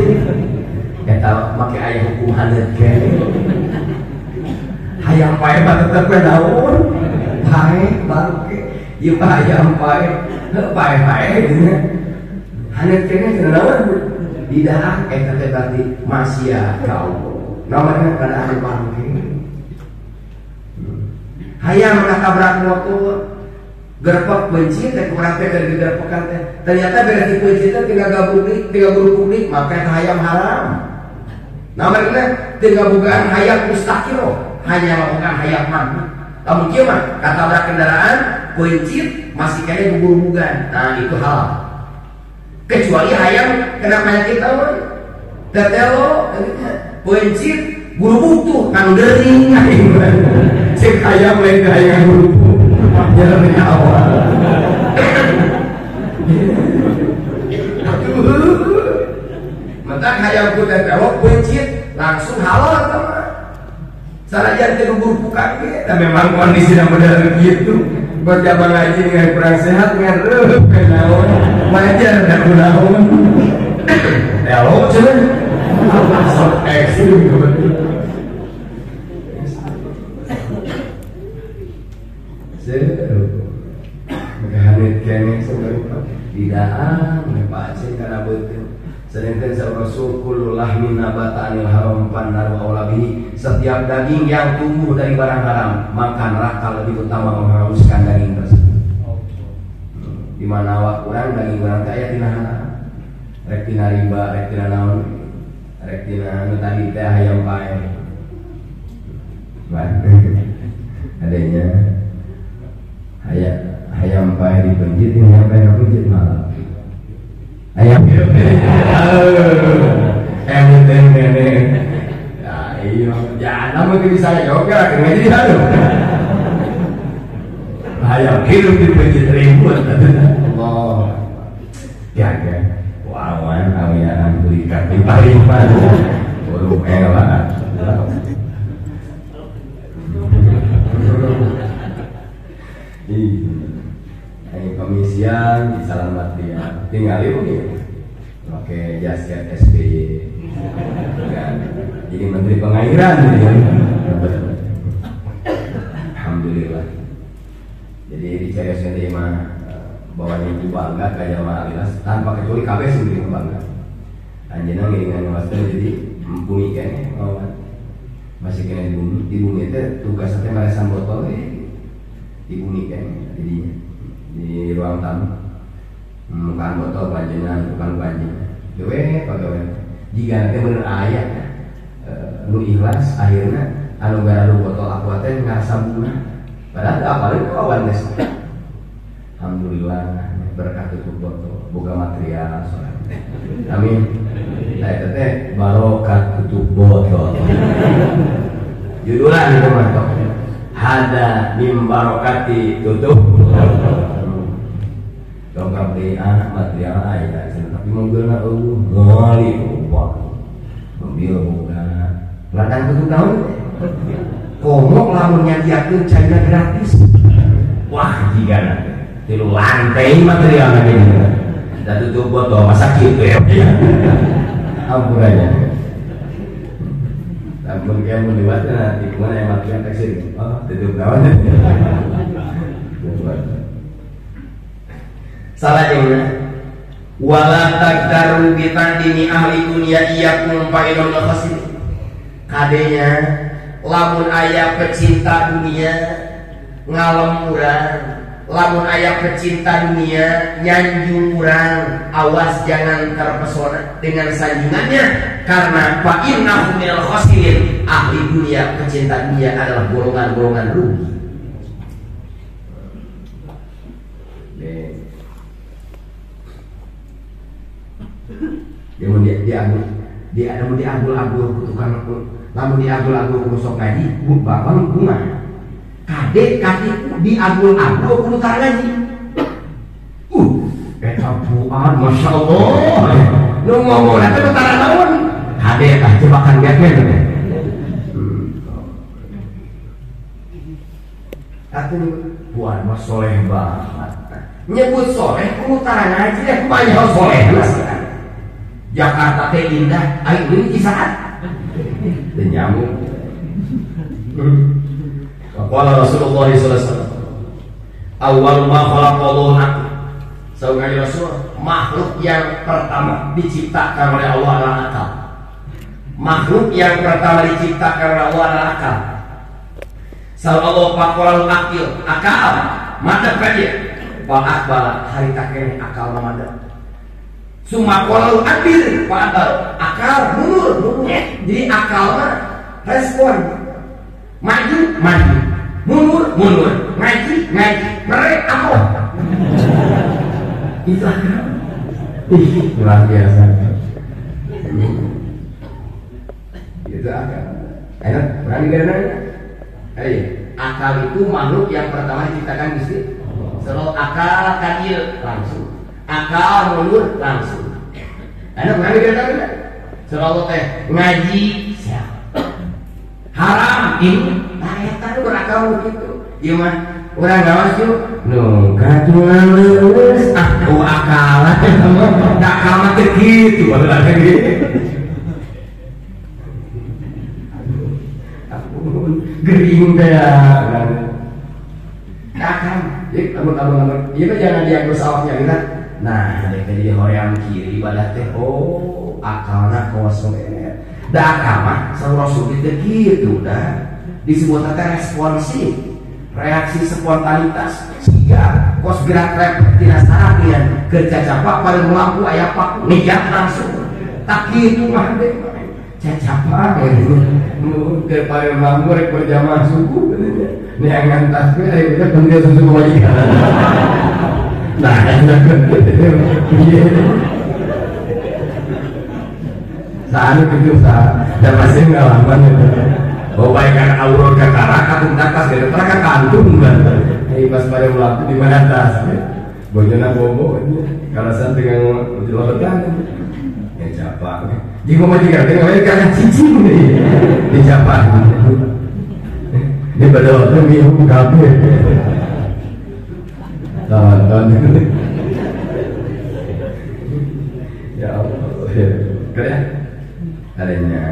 eta make aya hukum hanet kene hayam pae mah tetep daun pae bangke ieu hayam pae pae hanet kene cenah naon didaak eta teh berarti maksiat ka Allah namanya kada ahli bangke hayam katabrak motor gerpek benci teh kurang teh dari gerpekan teh ternyata beres di benci teh tinggal guru publik maka hayam haram namanya tinggal bukaan hayam mustaqiro hanya melakukan hayam mandi namun kieu mah katabrak kendaraan benci masih kaya guru-gurugan nah itu halal kecuali hayam kena penyakit tawon tetelo benci guru butuh kan gering cek hayam lain hayam guru jalan awal. Mentak hayam kuda tewok bencit langsung halal teman. Sanajan teh guru bukan ge, dan memang kondisi yang benar gitu. Buat jabang ngaji dengan kurang sehat ngarep kenaon. Majar dan kunaon. Telo cenah. Sok ekstrim betul. Menghanit kene sebenarnya bidaan mepace kana beuteung sedangkan rasul kullu lahmin nabata anil haram pannar wa aulabihi setiap daging yang tumbuh dari barang haram maka neraka lebih utama mengharuskan daging tersebut di mana awak urang daging urang teh aya tina haram rek tina riba rek tina naon rek tina nu tadi teh hayam pae adanya hayam pae dipenjit yang hayam pae dipenjit malah hayam mene ya iya jangan mungkin bisa juga kan jadi halu hayam hidup dipenjit ribuan Allah jaga wawan awian berikan limpah-limpah burung elah ini komisian di salam material tinggal ini pakai jasket SBY kan jadi menteri pengairan ya. Alhamdulillah jadi di CSND mah bawanya itu bangga kayak Alilas tanpa kecuali KB sendiri bangga anjena ngiringan master jadi mumpuni kayaknya masih kena di bumi itu tugasnya meresan botol di bumi kayaknya jadinya di ruang tamu bukan botol panjenengan bukan panjenengan dewe pagawe jika nanti bener ayat lu ikhlas akhirnya anu gara lu botol aqua teh ngarasa bunga padahal apalagi kawan des alhamdulillah berkat tutup botol boga material soalnya amin nah itu teh barokat tutup botol judulan itu mah hada mim barokati tutup dongkap di material ayat tapi mobilnya ngali mobil bukan ladang tutup tahun komok lamun nyadiakeun China gratis wah jigana tilu lantai materialnya gini dan tutup botol masa gitu ya ampurannya namun kayak mau diwajah nanti kemana yang material tekstil oh tutup tahun salah jauhnya wala takdaru bitandini ahli dunia iyakum fa'ilun khasir kadenya lamun aya pecinta dunia ngalem urang lamun aya pecinta dunia nyanjung urang awas jangan terpesona dengan sanjungannya karena fa'innahu minal khasirin ahli dunia pecinta dunia adalah golongan-golongan rugi. Dia mau diambil Dia ada di agul-agul kutukan, lamun di agul-agul kusok ngaji, babang bunga. Kadek katiku di agul-agul kutukan ngaji. Eta buan, masya Allah. Nu ngomong nanti utara naon. Kadek ah jebakan Batman. Atuh buan mas soleh banget. Nyebut soleh utara ngaji deh banyak soleh lah. Jakarta teh indah, ayo ini kisahan. Dan nyamuk. Qala Rasulullah sallallahu alaihi wasallam, awal ma khalaqallahu Saudara Rasul, makhluk yang pertama diciptakan oleh Allah adalah akal. Makhluk yang pertama diciptakan oleh Allah adalah akal. Sallallahu faqalahu akil, akal, mata kaji. Wa akbala hari takene akal mada. Suma qalu adil, akal mundur. Jadi akal mah respon. Maju, mundur, ngaji, merek apa? Itu akal. Luar biasa. Itu akal. Enak, berani gak? Akal itu makhluk yang pertama diciptakan Gusti. Selalu akal kecil langsung, akal mundur langsung. Enak, berani gak? Selalu teh ngaji siapa? Haram ini, tadi berakal begitu. Gimana? Orang gawas yuk, no, gatulan lulus, aku akalan, tak kamat gitu, baru lagi gitu. Aku gering dah, takkan, jadi kamu, itu jangan diagus awaknya kita. Nah, mereka jadi hoream kiri, ibadah teh, oh, akalnya kosong, dah akamah, sama Rasul itu gitu, dah, disebut kata responsif. Reaksi spontanitas sehingga kos gerak tidak sarapian kerja capak pada melampu ayah pak niat langsung tak gitu mah deh capak ke pada melampu rek berjamaah subuh ini yang tasbih ayo kita benda susu kewajiban nah saat itu saat dan masih ngalaman itu baikan auror kakara katung takas dari mereka kantung kan pas pada melaku di mana tas bojona bobo kalau saya dengan diloletan ya capek jika mau juga dengan mereka cicing nih di capek ini pada waktu minum kafe tahun ya Allah keren adanya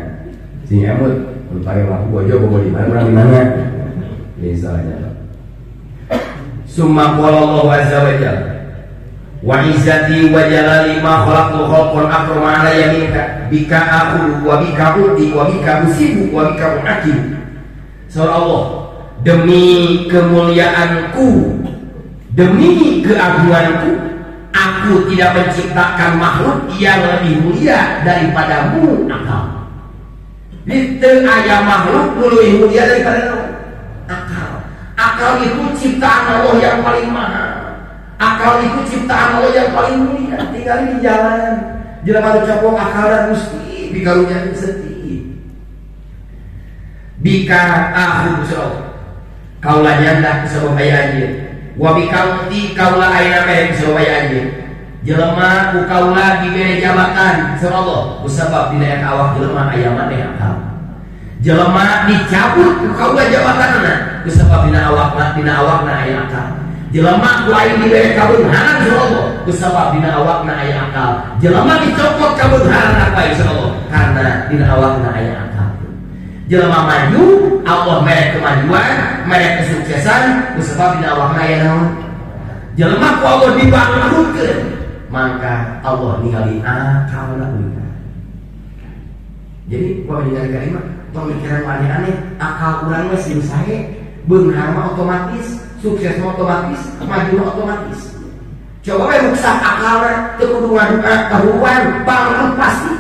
sing emut pakai laku bojo di mana misalnya summa qala Allah azza wa jalla wa izzati wa jalali ma khalaqtu khalqan akrama alayya minka bika aqulu wa bika udi wa bika usibu wa bika uaqim. Surah Allah, demi kemuliaanku, demi keagunganku, aku tidak menciptakan makhluk yang lebih mulia daripadamu akal. Itu ayam makhluk lebih mulia daripada akal. Akal itu ciptaan Allah yang paling mahal. Akal itu ciptaan Allah yang paling mulia. Tinggal di jalan. Jangan ada capok akal dan mesti bikarunya sedih. Bika aku besok. Kaulah nyanda sebab ayah aja. Wabika uti kaulah ayah nabi sebab ayah aja. Jelema ku kaulah diberi jabatan Allah usabab dina awak jelema aya maneh akal. Jelema dicabut ku kaulah jabatanna usabab dina awakna aya akal. Jelema ku aing diberi kabeunharan Allah usabab dina awakna aya akal. Jelema dicopot kabeunharan apa Allah karena dina awakna aya akal. Jelema maju Allah merek kemajuan, merek kesuksesan usabab dina awakna aya naon. Jelema ku Allah dibangkrutkeun maka Allah ningali akal kita. Jadi kalau ningali kalimat pemikiran aneh-aneh, akal kurang wes sing sae, beunghar mah otomatis, sukses mah otomatis, maju otomatis. Coba we rusak akalna teu kudu ngaduka kahuruan, bangkrut pasti.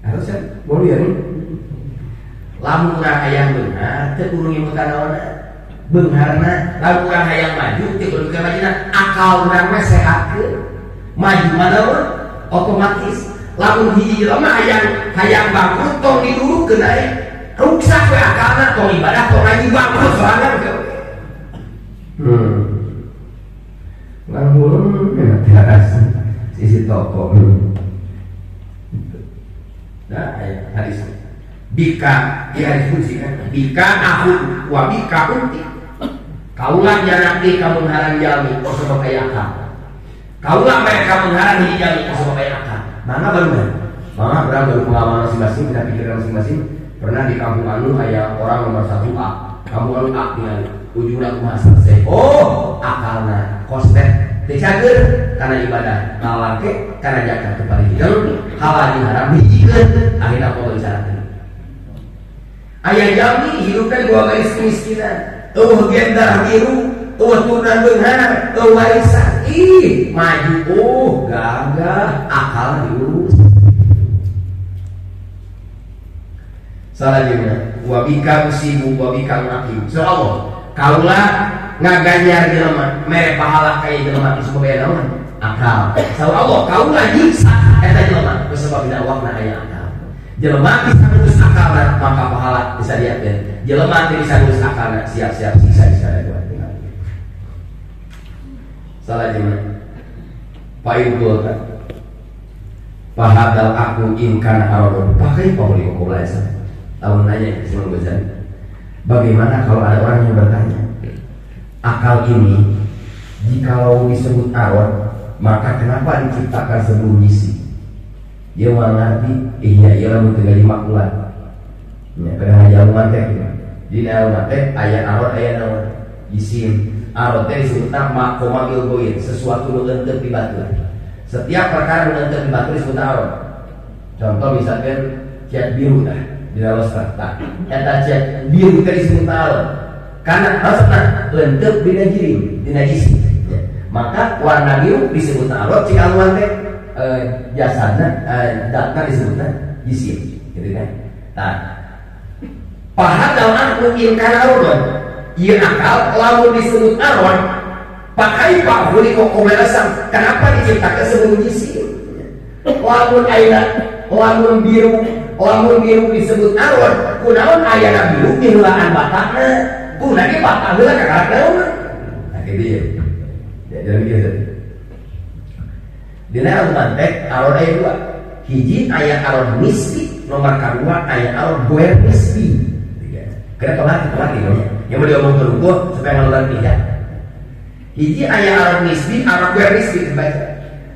Harusnya boleh ya nih. Lamun urang aya beunghar teu kudu ngimutan naonna. Beungharna lalu urang hayang maju teu kudu ke majina akal urang mah sehatkeun maju mana otomatis lamun hiji jelema hayang bangkrut tong didurukeun ae ruksak we akalna tong ibadah tong ngaji bangkrut sorangan ke lamun sisi toko nah hadis bika ya diskusi kan bika aku wa bika unti kaulah janakti kamu haran jalmi sebab kaya akal kaulah mereka menghalang hiji jalmi sebab kaya akal mana benar mana berang dari pengalaman masing-masing kita pikirkan masing-masing pernah di kampung anu aya orang nomor 1A kampung anu A dengan ujungnya kumaha selesai oh akalna kosmet dicager karena ibadah ngalangke karena jaga kembali hidung halal diharam hijikeun akhirnya pola bicara ayah jami hidupkan dua garis kemiskinan gendar biru tunan beunghar warisan maju gagah akal diurus selanjutnya wabika musibu wabika ngakim insyaallah kaulah ngaganyar jelema mere pahala kaya jelema geus boga naon akal insyaallah kaulah nyiksa eta jelema geus sebab dina awakna aya akal jelema bisa ngurus akalna maka pahala bisa diatur jelema teu bisa ngurus akalna siap-siap siksa di sana gua salah jelema paidul kan pahadal aku inkan aradun pakai pauli kokulasa tahun nanya Imam Ghazali bagaimana kalau ada orang yang bertanya akal ini jikalau disebut arwah maka kenapa diciptakan sebelum jisi dia mengerti iya ialah mentinggali maklumat ya kadang aja umatnya di dalam umatnya ayat arwah ayat naon isim arwah teh disebutna makomagil goir sesuatu nu leunteup di batur setiap perkara nu leunteup di batur disebut arwah contoh misalkan cat biru dah di dalam serta eta cat biru teh disebut arwah karena maksudnya leunteup dina jirim dina jism ya. Maka warna biru disebut arwah cik aluan teh jasadna datna disebutna jism gitu kan nah pahadal aku inkan arwah ieu akal lamun disebut arwah pakai pak huli kok komerasam kenapa diciptakan sebelum jism lamun aina lamun biru disebut arwah kunaon ayana biru hilaan batakna kuna ge batak heula ka karak naon nah kitu ya jadi gitu dina alman teh arwah aya dua hiji aya arwah nisbi nomor kedua aya arwah goer nisbi kira kemati yang mau diomong terunggu supaya ngaluran tidak hiji ayah arab nisbi arab goer nisbi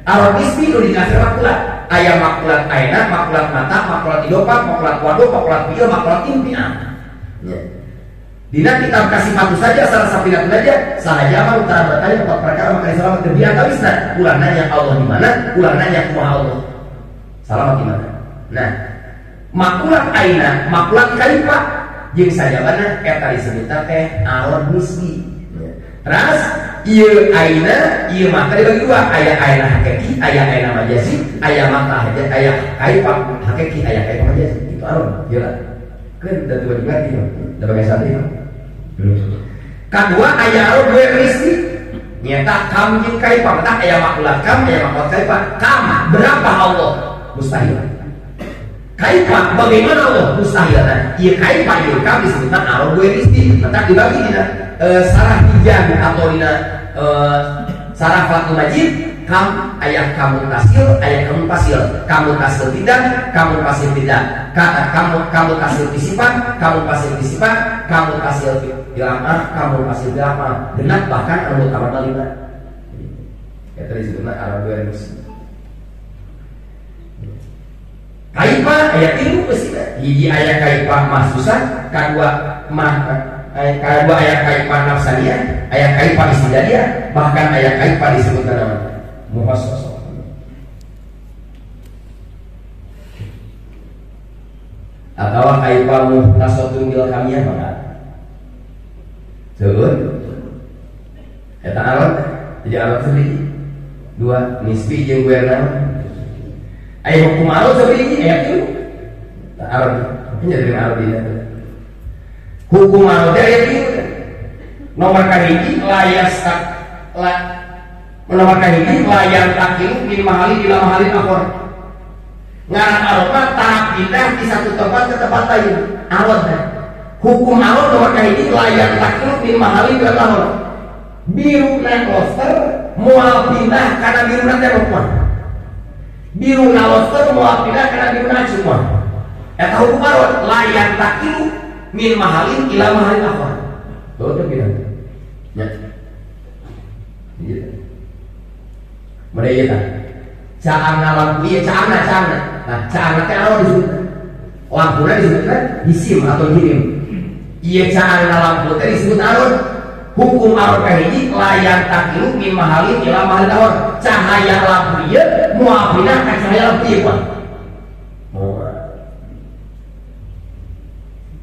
arab nisbi itu dikasih makulat ayah makulat aina makulat mata makulat idopat makulat waduh makulat pil makulat impian dina kita kasih patu saja salah sapinatun aja salah jaman utara bertanya empat perkara maka selamat kebiaan tawisna ulang nanya Allah di mana ulang nanya kumaha Allah selamat di mana nah makulat aina makulat kalipah jeung sajabana eta disebutna teh arab nisbi terus ieu aina ieu mata dibagi dua aya aina hakiki aya aina majazi aya mata aya kaifah hakiki aya kaifah majazi itu arab jelas kan udah dua lagi udah pakai santri kedua aya arab goer nisbi nyata kam jeung kaifah tah aya makulat kam aya makulat kaifah kam berapa Allah mustahil kaifah bagaimana Allah mustahil ieu kaifah ieu kam disebutna arab goer nisbi tetap dibagi dina sarah tijan atau dina sarah Fathul Majid kam ayat kamu tasil ayat kamu pasil kamu tasil tidak kamu pasil tidak kamu tasil disifat kamu pasil disifat kamu tasil bilamah kamu pasil bilamah genap bahkan anu kamar kalima ya tadi disebutna arab goer nisbi kaifah ayat itu pesina hiji ayat kaifah mahsusan kedua ayat kaifah nafsaniyah ayat kaifah istidadiyah bahkan ayat kaifah disebutkan nama muhassasah atau kaifah muhtasatun bil kamiyah maka sebut eta alat jadi alat sendiri dua nisbi jeung goer naon aya hukum alat sendiri ayat itu arab ini dari arab ini hukum alat ayat itu nomor kahiji nomor kahiji layan takilu min mahali ila mahalin akhor Ngaran arot mah tara pindah di satu tempat ke tempat lain. Arot teh. Hukum arot nomor kahiji layan takluk min mahali bil lahor. Biru na loster moal pindah karena biru nanti rukman. Biru na loster moal pindah karena biru na cuma. Eta hukum arot layan takluk min mahalin ila mahalin akhar. Tuh pindah. Ya. Iya. Mereka iya kan? Caana lampu, iya caana. Nah caana teh apa disebut? Lampunya disebut kan? Isim atau jirim. Iya caana lampu teh disebut arun. Hukum arun kahiji layan takilu min mahalin ila mahalin akhar. Cahaya lampu iya muapinah ka cahaya lampu iya kan?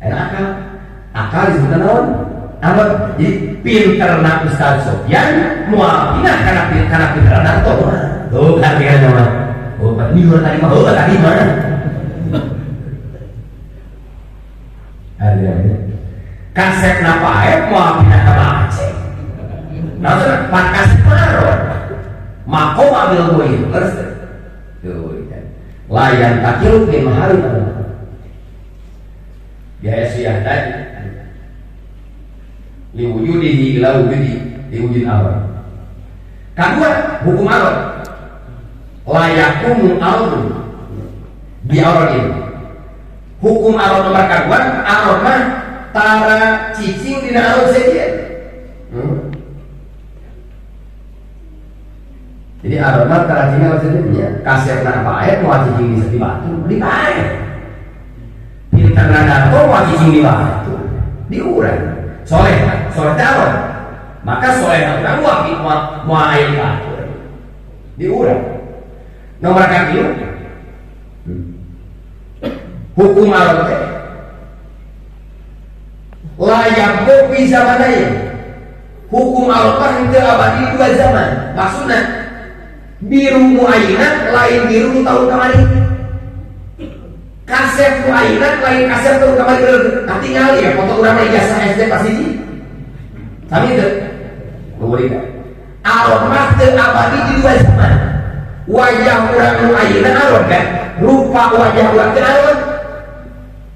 Enak akal. Akal disebut naon? Apa? Jadi pinter nak Ustaz Sofyan mual pindah karena pinter nak tuh kan dia nama ini luar tadi mah tadi mana ada kaset napa mual pindah ke Aceh nah pan kaset marot mako ambil gue terus tuh layan takil ke mahal biaya siang tadi liwujudihi ila wujudi liwujud awal. Kedua, hukum arad layakum arad bi aradin. Hukum arad nomor kedua, arad mah tara cicing dina arad saja. Jadi arad mah tara cicing arad saja. Kasepna bae moal cicing di batu, di bae. Pinterna dato moal cicing di batu, diurang. Soleh calon, maka soleh orang wakil mau air batur diurang. Nomor kaki hukum arot layak kopi zaman aja. Hukum arot kan itu abadi dua zaman. Maksudnya biru muayinat lain biru tahun kemarin. Kasep lainat lain kasep tahun kemarin. Nanti ngali ya foto orang ijazah SD pasti di kami itu memberikan arot mah teu abadi di dua zaman. Wajah orang nu ayeuna arot kan rupa wajah urang teh arot,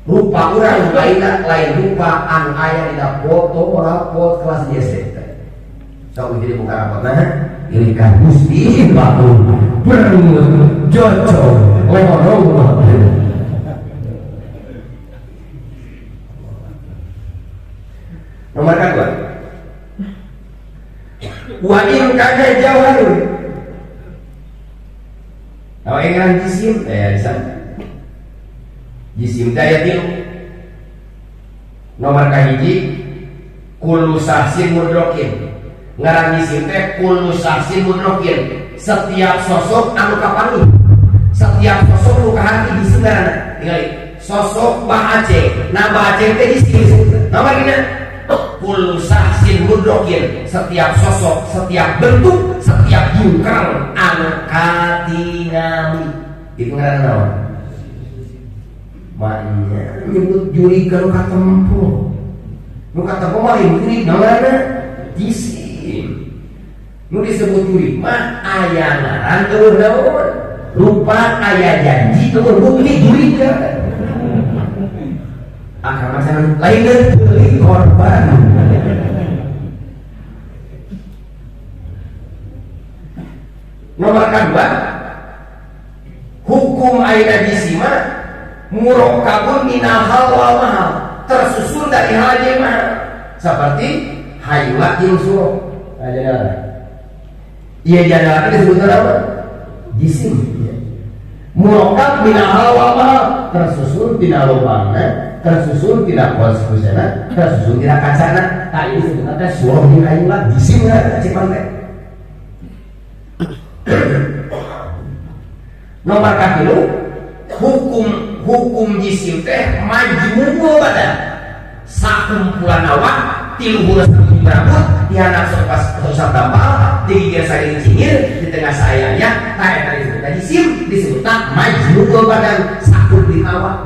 rupa urang lain rupa anu aya dina foto rapot kelas di SD. Sok jadi bukan rapotna ini kan Gusti Batur berengut cocok lorong. Nomor kedua, wa in kana jawharun. Kalau ingin jisim, di sana. Jisim daya tilu. Nomor kahiji, kullu sahsin mudrokin. Ngaran jisim teh kullu sahsin mudrokin. Setiap sosok anu kapani, setiap sosok anu kahati jisim ngaranna. Ingat, sosok Bah Aceh, nah Bah Aceh teh jisim. Nomor gini. Kullu sahsin mudrokin, setiap sosok, setiap bentuk, setiap jungkal anu katingali itu ngaranna naon? Maknya nyebut juri ka nu katempo. Nu katempo mah juri ngaranna jisim. Nu disebut juri mah aya ngaran eueuh naon? Rupa aya janji teu bukti juri ka. Akan macam lain beli korban. Nomor kedua, hukum aina jisima murokkabun minal hal wal mahal, tersusun dari hal yang mahal seperti haywa jeung surok. Iya jadi lagi disebut apa? Jisim. Murokkab minal hal wal mahal, tersusun tina lobangna, tersusun tidak kuat sekusana, tersusun tidak kacana. Tak ini sebutnya surah di kayu lah, jisim lah, cipan teh. Nomor kaki lu, hukum jisim teh majmuu badan. Sakumpulan awak, tilu bulan satu rambut, di anak sepas tosar dampal, di gigi saya cingir, di tengah sayanya, tak ada disebutnya jisim, disebutnya majmuu badan, sakumpulan awak.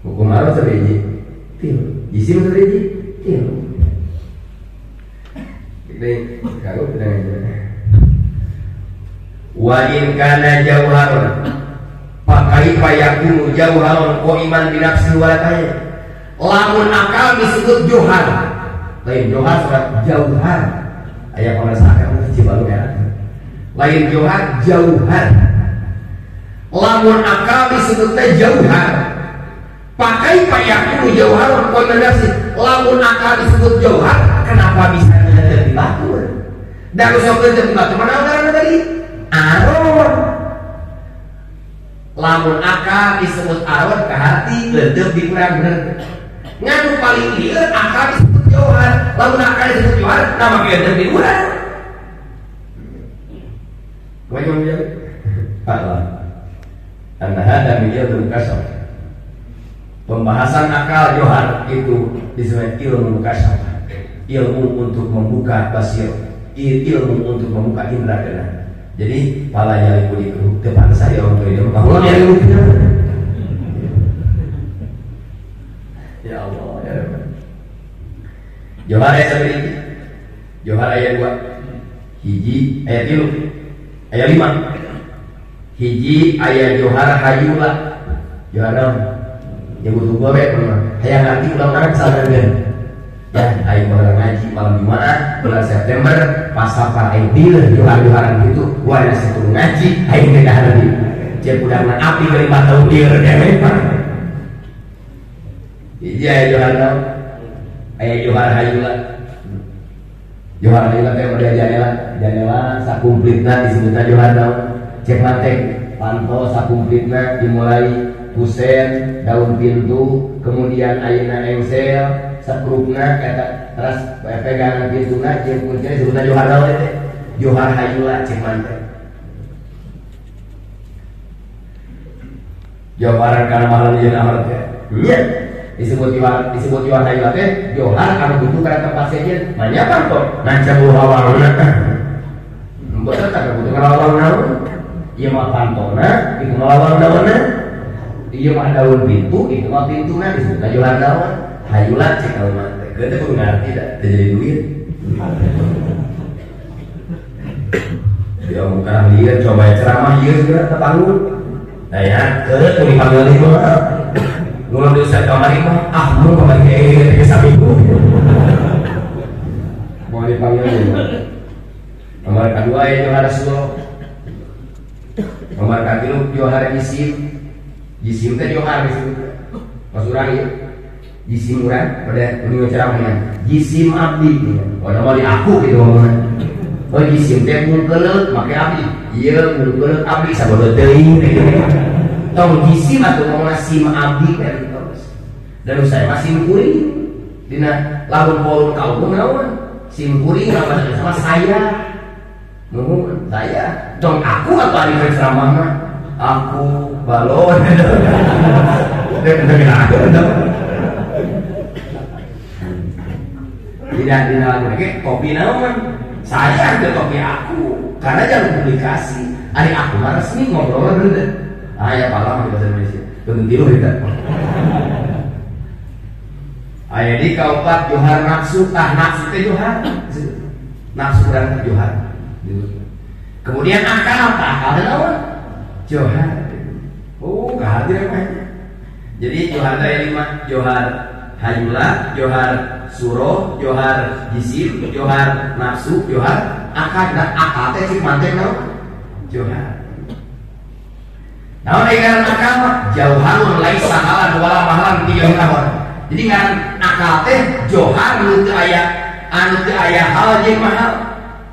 Hukum arad sabiji tilu, jisim sabiji tilu. Ini kalau wa in kana jauharun pakai payakunu jauharun ko iman binafsi walataya lamun akal disebut johar lain johar surat jauhar ayat pengesahan cibalu ya lain johar jauhar lamun akal disebut jauhar pakai payakunu jauharun ko iman binafsi lamun akal disebut jauhar kenapa bisa jadi batur dan usahkan jadi batur mana karena tadi aron lamun akal disebut aron ke hati ledep dikurang bener nganu paling liar akal disebut jauhar lamun akal disebut jauhar nama ledep dikurang wajah menjawab Allah anda ada miliyadul kasar pembahasan akal jauhar itu disebut ilmu kasar ilmu untuk membuka basir ilmu untuk membuka indera keenam. Jadi palanya liku di depan saya orang tua bahwa yang liku ya Allah ya Rabbi. Johar ayat sabari Johar ayat 2 hiji ayat 3 ayat 5 hiji ayat Johar hayula Johar dong yang butuh gue hayang ngerti ulang-ulang salah kan ya, ayo mulai ngaji malam Jumat bulan September pas safar aidil jualan gitu gua ada satu ngaji ayo kita hari dia udah api dari 4 tahun dia memang iya jualan ayo jualan hayula jualan hayula teh udah janela sakumplitna disebutna jualan cek mantek panto sakumplitna dimulai pusen daun pintu kemudian ayeuna engsel sakrupna kata terus pegangan pintuna jeung kuncinya disebutna johar naon teh johar hayula cek mantep jawaran kana malam jeung ahad teh nya disebut johar hayula teh johar anu butuh kana tempat sejen manya panto nanca buhawalna betul tak butuh ngalawang naon ieu mah pantona itu ngalawang naonna ieu mah daun pintu itu mah pintuna disebutna johar naon hayulat cek alman kita pun ngerti tak jadi duit dia bukan lihat coba ceramah dia segera terpanggung nah ya ke tuh dipanggil lima ngulung dosa kamari mah mau kembali ke sabiku mau dipanggil lima nomor kedua ya Johar Rasulullah nomor ketiga Johar Jisim teh Johar disebut masurah ya jisim orang pada dunia ceramahnya jisim abdi orang mau di aku gitu ngomongnya oh jisim teh mungkelet make abdi iya mungkelet abdi sabodo teuing tong jisim atau ngomongna sim abdi kan terus dan usai masih kuring dina lamun polun kaum naon sim kuring apa sama saya ngomong saya dong aku apa di ceramahna aku balon dan aku tidak dinamakan kopi naon saya ada kopi aku karena jangan publikasi adik aku mah resmi ngobrol bener ayah palang di bahasa Indonesia betul tilu kita ayah di kaupat johar nafsu nafsu teh johar nafsu dan johar kemudian akal naon johar oh gak hadir apa jadi johar ada 5 johar hayula johar suro, johar jisim, johar nafsu, johar akal dan akal teh cik mantek naon johar naon dengan akal jauharun laisa halan wala mahlan tiga tahun jadi kan akal teh johar nu teu aya hal jeung mahal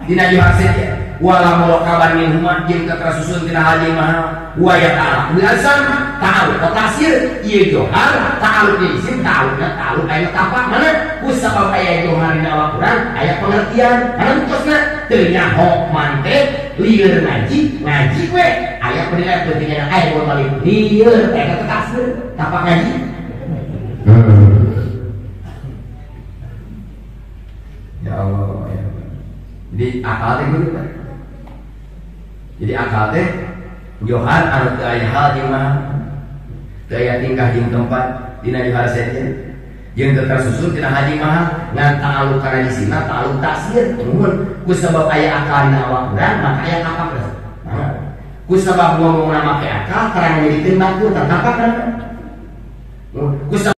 dina johar saja wala murakaban min huma jeung keterasusun tina hal jeung mahal wa ya ta'ala bilasan ta'aluk tasir ieu johar ta'aluk jisim ta'aluk aya tapak mana kusabab aya johar dina Al-Qur'an aya pengertian kana mutosna teu nyaho mantep lieur ngaji we aya penilaian pentingnya aya buat balik lieur eta tasir tapak ngaji ya Allah ya jadi akal teh bener jadi akal teh johar anu teu aya hal jeung mahal teu aya tingkah jeung tempat dina johar saja Jeung teu tersusun tina haji mahal ngan ta'alluq kana di sina ta'alluq taksir. Mun ku sabab aya akal dina awak urang maka aya kapak. Ku sabab ngomongna make akal karena nyadikeun batur tatapak kan. Ku